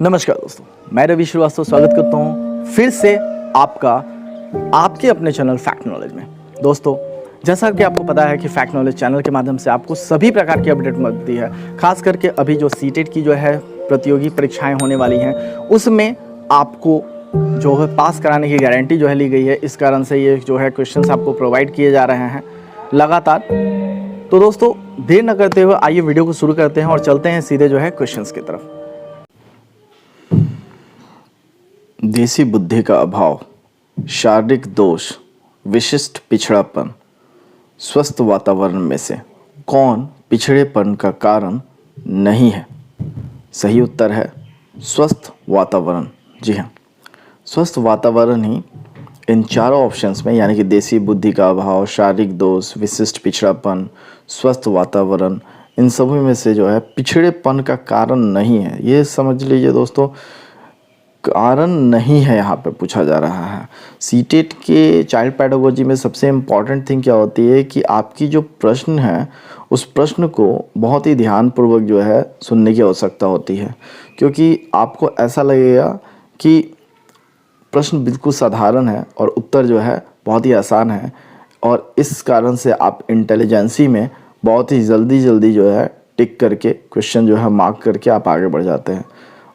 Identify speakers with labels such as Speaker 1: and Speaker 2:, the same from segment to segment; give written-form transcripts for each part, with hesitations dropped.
Speaker 1: नमस्कार दोस्तों, मैं रवि श्रीवास्तव स्वागत करता हूं फिर से आपका आपके अपने चैनल फैक्ट नॉलेज में। दोस्तों, जैसा कि आपको पता है कि फैक्ट नॉलेज चैनल के माध्यम से आपको सभी प्रकार की अपडेट मिलती है। खास करके अभी जो सीटेट की जो है प्रतियोगी परीक्षाएं होने वाली हैं, उसमें आपको जो है पास कराने की गारंटी जो है ली गई है। इस कारण से ये जो है क्वेश्चंस आपको प्रोवाइड किए जा रहे हैं लगातार। तो दोस्तों, देर न करते हुए आइए वीडियो को शुरू करते हैं और चलते हैं सीधे जो है क्वेश्चंस की तरफ। देसी बुद्धि का अभाव, शारीरिक दोष, विशिष्ट पिछड़ापन, स्वस्थ वातावरण में से कौन पिछड़ेपन का कारण नहीं है? सही उत्तर है स्वस्थ वातावरण। जी हाँ, स्वस्थ वातावरण ही इन चारों ऑप्शंस में, यानी कि देसी बुद्धि का अभाव, शारीरिक दोष, विशिष्ट पिछड़ापन, स्वस्थ वातावरण, इन सभी में से जो है पिछड़ेपन का कारण नहीं है। ये समझ लीजिए दोस्तों, कारण नहीं है यहाँ पे पूछा जा रहा है। सीटेट के चाइल्ड पेडागोजी में सबसे इम्पॉर्टेंट थिंग क्या होती है कि आपकी जो प्रश्न है उस प्रश्न को बहुत ही ध्यानपूर्वक जो है सुनने की आवश्यकता होती है, क्योंकि आपको ऐसा लगेगा कि प्रश्न बिल्कुल साधारण है और उत्तर जो है बहुत ही आसान है, और इस कारण से आप इंटेलिजेंसी में बहुत ही जल्दी जो है टिक करके क्वेश्चन जो है मार्क करके आप आगे बढ़ जाते हैं।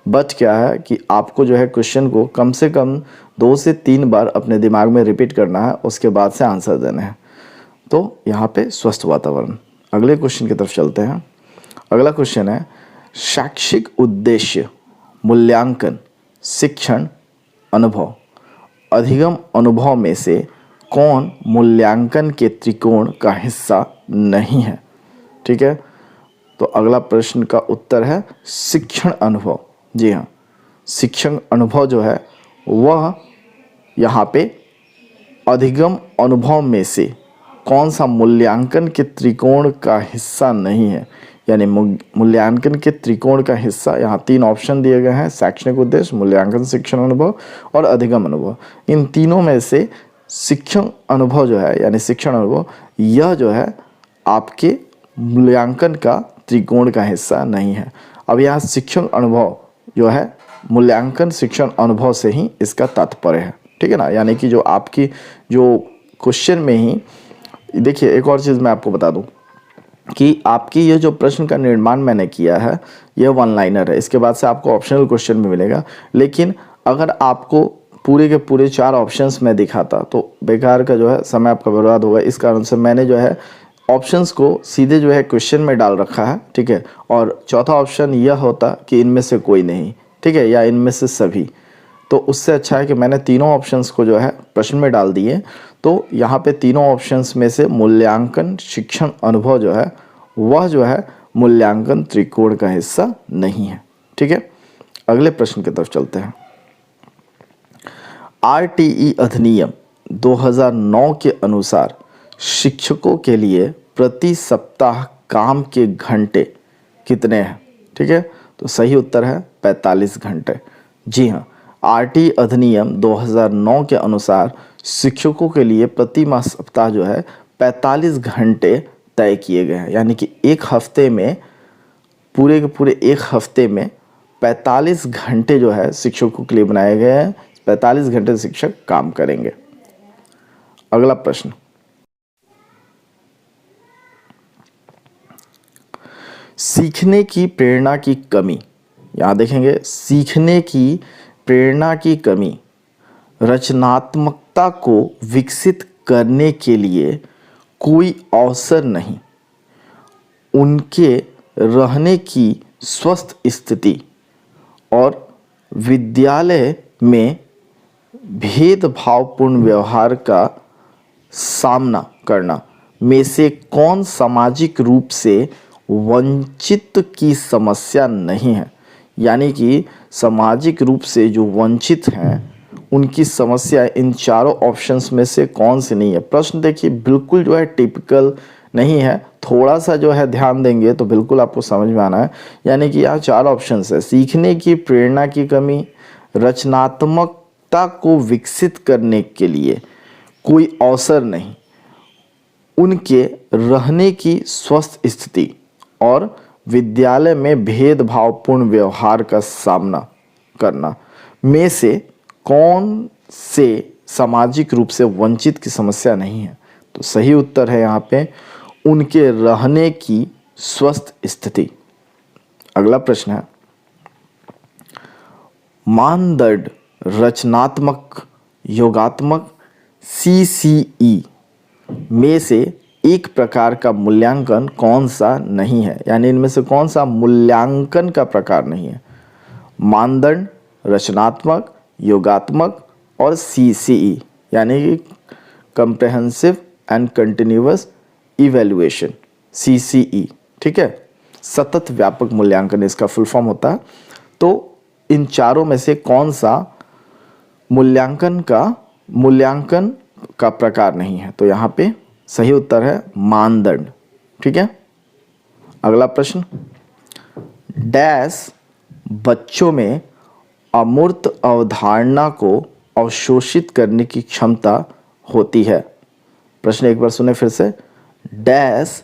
Speaker 1: बट क्या है कि आपको जो है क्वेश्चन को कम से कम 2 से 3 बार अपने दिमाग में रिपीट करना है, उसके बाद से आंसर देने हैं। तो यहाँ पे स्वस्थ वातावरण। अगले क्वेश्चन की तरफ चलते हैं। अगला क्वेश्चन है, शैक्षिक उद्देश्य, मूल्यांकन, शिक्षण, अनुभव, अधिगम अनुभव में से कौन मूल्यांकन के त्रिकोण का हिस्सा नहीं है? ठीक है, तो अगला प्रश्न का उत्तर है शिक्षण अनुभव। जी हाँ, शिक्षण अनुभव जो है वह यहाँ पे अधिगम अनुभव में से कौन सा मूल्यांकन के त्रिकोण का हिस्सा नहीं है? यानी मूल्यांकन के त्रिकोण का हिस्सा, यहाँ 3 ऑप्शन दिए गए हैं, शैक्षणिक उद्देश्य, मूल्यांकन, शिक्षण अनुभव और अधिगम अनुभव। इन तीनों में से शिक्षण अनुभव जो है, यानी शिक्षण अनुभव, यह जो है आपके मूल्यांकन का त्रिकोण का हिस्सा नहीं है। अब यहाँ शिक्षण अनुभव जो है मूल्यांकन शिक्षण अनुभव से ही इसका तात्पर्य है, ठीक है ना। यानी कि जो आपकी जो क्वेश्चन में ही देखिए, एक और चीज़ मैं आपको बता दूं कि आपकी ये जो प्रश्न का निर्माण मैंने किया है यह 1 लाइनर है। इसके बाद से आपको ऑप्शनल क्वेश्चन भी मिलेगा, लेकिन अगर आपको पूरे के पूरे 4 ऑप्शंस में दिखाता तो बेकार का जो है समय आपका बर्बाद होगा। इस कारण से मैंने जो है ऑप्शंस को सीधे जो है क्वेश्चन में डाल रखा है, ठीक है। और चौथा ऑप्शन यह होता कि इनमें से कोई नहीं, ठीक है, या इनमें से सभी। तो उससे अच्छा है कि मैंने तीनों ऑप्शंस को जो है प्रश्न में डाल दिए। तो यहाँ पे तीनों ऑप्शंस में से मूल्यांकन शिक्षण अनुभव जो है वह जो है मूल्यांकन त्रिकोण का हिस्सा नहीं है, ठीक है। अगले प्रश्न की तरफ चलते हैं। RTE अधिनियम 2009 के अनुसार शिक्षकों के लिए प्रति सप्ताह काम के घंटे कितने हैं? ठीक है, तो सही उत्तर है 45 घंटे। जी हाँ, RTE अधिनियम 2009 के अनुसार शिक्षकों के लिए प्रति माह सप्ताह जो है 45 घंटे तय किए गए हैं। यानी कि एक हफ्ते में, पूरे के पूरे एक हफ्ते में 45 घंटे जो है शिक्षकों के लिए बनाए गए हैं। 45 घंटे शिक्षक काम करेंगे। अगला प्रश्न, सीखने की प्रेरणा की कमी। यहाँ देखेंगे, सीखने की प्रेरणा की कमी, रचनात्मकता को विकसित करने के लिए कोई अवसर नहीं, उनके रहने की स्वस्थ स्थिति और विद्यालय में भेदभावपूर्ण व्यवहार का सामना करना में से कौन सामाजिक रूप से वंचित की समस्या नहीं है? यानी कि सामाजिक रूप से जो वंचित हैं उनकी समस्या इन चारों ऑप्शंस में से कौन सी नहीं है? प्रश्न देखिए, बिल्कुल जो है टिपिकल नहीं है, थोड़ा सा जो है ध्यान देंगे तो बिल्कुल आपको समझ में आना है। यानी कि यहाँ 4 ऑप्शंस है, सीखने की प्रेरणा की कमी, रचनात्मकता को विकसित करने के लिए कोई अवसर नहीं, उनके रहने की स्वस्थ स्थिति और विद्यालय में भेदभावपूर्ण व्यवहार का सामना। करना में से कौन से सामाजिक रूप से वंचित की समस्या नहीं है? तो सही उत्तर है यहाँ पे उनके रहने की स्वस्थ स्थिति। अगला प्रश्न है, मानदंड रचनात्मक योगात्मक CCE में से एक प्रकार का मूल्यांकन कौन सा नहीं है? यानी इनमें से कौन सा मूल्यांकन का प्रकार नहीं है? मानदंड रचनात्मक योगात्मक और CCE यानी कि comprehensive and continuous evaluation, CCE, ठीक है, सतत व्यापक मूल्यांकन इसका फुल फॉर्म होता है। तो इन चारों में से कौन सा मूल्यांकन का प्रकार नहीं है? तो यहाँ पे सही उत्तर है मानदंड, ठीक है। अगला प्रश्न, डैश बच्चों में अमूर्त अवधारणा को अवशोषित करने की क्षमता होती है। प्रश्न एक बार सुने फिर से, डैश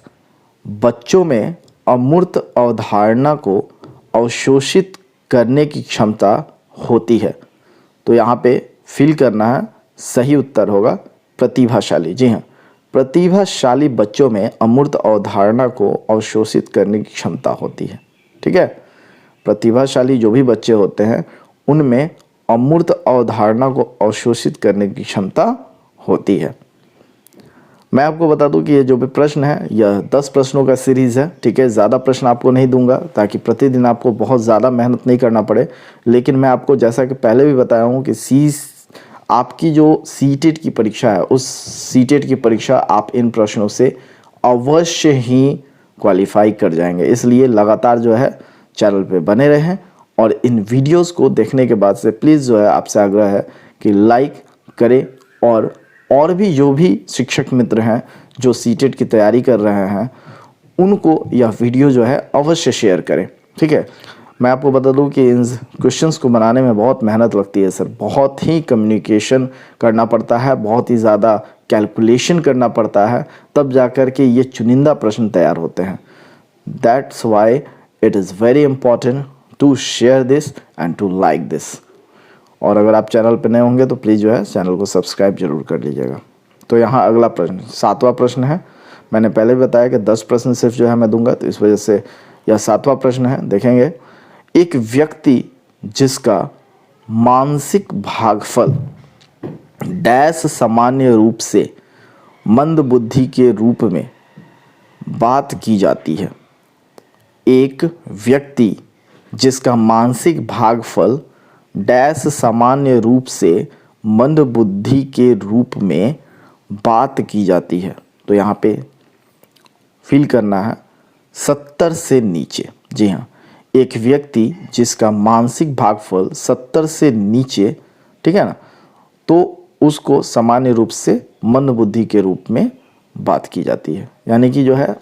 Speaker 1: बच्चों में अमूर्त अवधारणा को अवशोषित करने की क्षमता होती है। तो यहाँ पे फिल करना है, सही उत्तर होगा प्रतिभाशाली। जी हाँ, प्रतिभाशाली बच्चों में अमूर्त अवधारणा को अवशोषित करने की क्षमता होती है, ठीक है। प्रतिभाशाली जो भी बच्चे होते हैं उनमें अमूर्त अवधारणा को अवशोषित करने की क्षमता होती है। मैं आपको बता दूं कि ये जो भी प्रश्न है यह 10 प्रश्नों का सीरीज़ है, ठीक है। ज़्यादा प्रश्न आपको नहीं दूंगा ताकि प्रतिदिन आपको बहुत ज़्यादा मेहनत नहीं करना पड़े, लेकिन मैं आपको जैसा कि पहले भी बताया हूँ कि आपकी जो सीटेट की परीक्षा है उस सीटेट की परीक्षा आप इन प्रश्नों से अवश्य ही क्वालिफाई कर जाएंगे। इसलिए लगातार जो है चैनल पे बने रहें और इन वीडियोस को देखने के बाद से प्लीज़ जो है आपसे आग्रह है कि लाइक करें और भी जो भी शिक्षक मित्र हैं जो सीटेट की तैयारी कर रहे हैं उनको यह वीडियो जो है अवश्य शेयर करें, ठीक है। मैं आपको बता दूं कि इन क्वेश्चंस को बनाने में बहुत मेहनत लगती है सर, बहुत ही कम्युनिकेशन करना पड़ता है, बहुत ही ज़्यादा कैलकुलेशन करना पड़ता है, तब जाकर के ये चुनिंदा प्रश्न तैयार होते हैं। That's why it is very important to share this and to like this. और अगर आप चैनल पर नए होंगे तो प्लीज़ जो है चैनल को सब्सक्राइब जरूर कर लीजिएगा। तो यहाँ अगला प्रश्न 7वां प्रश्न है। मैंने पहले भी बताया कि 10 प्रश्न सिर्फ जो है मैं दूंगा, तो इस वजह से यह 7वां प्रश्न है। देखेंगे, एक व्यक्ति जिसका मानसिक भागफल डैश सामान्य रूप से मंद बुद्धि के रूप में बात की जाती है। एक व्यक्ति जिसका मानसिक भागफल डैश सामान्य रूप से मंद बुद्धि के रूप में बात की जाती है। तो यहाँ पे फिल करना है 70 से नीचे। जी हाँ, एक व्यक्ति जिसका मानसिक भागफल 70 से नीचे, ठीक है ना, तो उसको सामान्य रूप से मंद बुद्धि के रूप में बात की जाती है। यानी कि जो है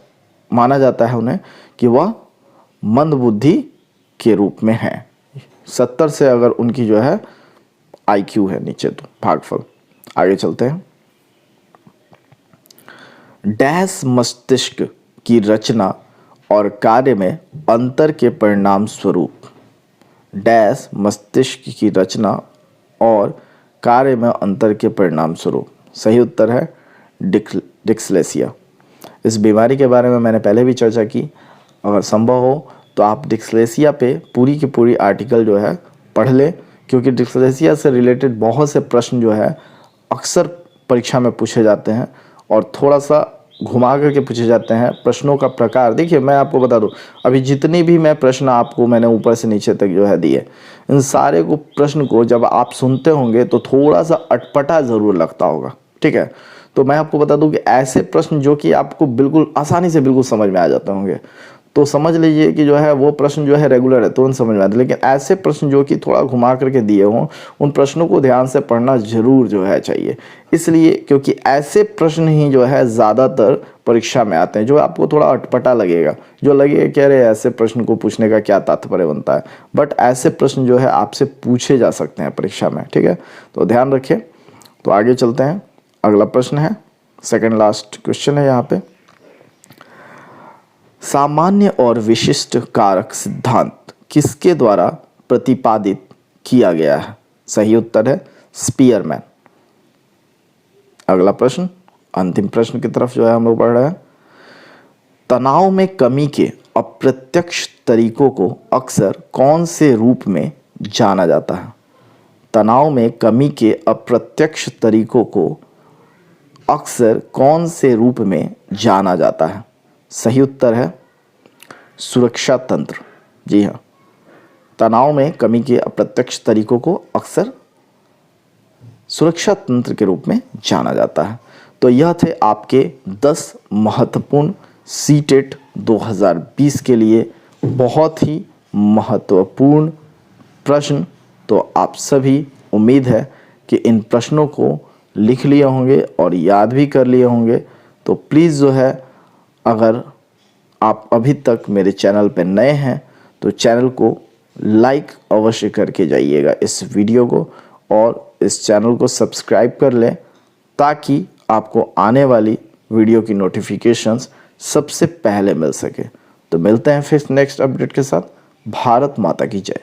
Speaker 1: माना जाता है उन्हें कि वह मंद बुद्धि के रूप में है। 70 से अगर उनकी जो है IQ है नीचे तो भागफल। आगे चलते हैं। डैश मस्तिष्क की रचना और कार्य में अंतर के परिणाम स्वरूप, डैश मस्तिष्क की रचना और कार्य में अंतर के परिणाम स्वरूप। सही उत्तर है डिस्लेक्सिया। इस बीमारी के बारे में मैंने पहले भी चर्चा की, अगर संभव हो तो आप डिस्लेक्सिया पे पूरी की पूरी आर्टिकल जो है पढ़ लें, क्योंकि डिस्लेक्सिया से रिलेटेड बहुत से प्रश्न जो है अक्सर परीक्षा में पूछे जाते हैं और थोड़ा सा घुमा करके पूछे जाते हैं। प्रश्नों का प्रकार देखिए, मैं आपको बता दूं, अभी जितनी भी मैं प्रश्न आपको मैंने ऊपर से नीचे तक जो है दिए, इन सारे को प्रश्न को जब आप सुनते होंगे तो थोड़ा सा अटपटा ज़रूर लगता होगा, ठीक है। तो मैं आपको बता दूं कि ऐसे प्रश्न जो कि आपको बिल्कुल आसानी से बिल्कुल समझ में आ जाते होंगे, तो समझ लीजिए कि जो है वो प्रश्न जो है रेगुलर है, तुरंत समझ में आते। लेकिन ऐसे प्रश्न जो कि थोड़ा घुमा करके दिए हों, उन प्रश्नों को ध्यान से पढ़ना जरूर जो है चाहिए। इसलिए क्योंकि ऐसे प्रश्न ही जो है ज़्यादातर परीक्षा में आते हैं, जो आपको थोड़ा अटपटा लगेगा, जो लगेगा कि अरे ऐसे प्रश्न को पूछने का क्या तात्पर्य बनता है, बट ऐसे प्रश्न जो है आपसे पूछे जा सकते हैं परीक्षा में, ठीक है। तो ध्यान रखें। तो आगे चलते हैं। अगला प्रश्न है, सेकेंड लास्ट क्वेश्चन है यहाँ पे। सामान्य और विशिष्ट कारक सिद्धांत किसके द्वारा प्रतिपादित किया गया है? सही उत्तर है स्पीयरमैन। अगला प्रश्न, अंतिम प्रश्न की तरफ जो है हम लोग बढ़ रहे हैं। तनाव में कमी के अप्रत्यक्ष तरीकों को अक्सर कौन से रूप में जाना जाता है? तनाव में कमी के अप्रत्यक्ष तरीकों को अक्सर कौन से रूप में जाना जाता है? सही उत्तर है सुरक्षा तंत्र। जी हाँ, तनाव में कमी के अप्रत्यक्ष तरीकों को अक्सर सुरक्षा तंत्र के रूप में जाना जाता है। तो यह थे आपके 10 महत्वपूर्ण सीटेट 2020 के लिए बहुत ही महत्वपूर्ण प्रश्न। तो आप सभी, उम्मीद है कि इन प्रश्नों को लिख लिए होंगे और याद भी कर लिए होंगे। तो प्लीज़ जो है, अगर आप अभी तक मेरे चैनल पर नए हैं तो चैनल को लाइक अवश्य करके जाइएगा इस वीडियो को, और इस चैनल को सब्सक्राइब कर लें ताकि आपको आने वाली वीडियो की नोटिफिकेशंस सबसे पहले मिल सके। तो मिलते हैं फिर नेक्स्ट अपडेट के साथ। भारत माता की जय।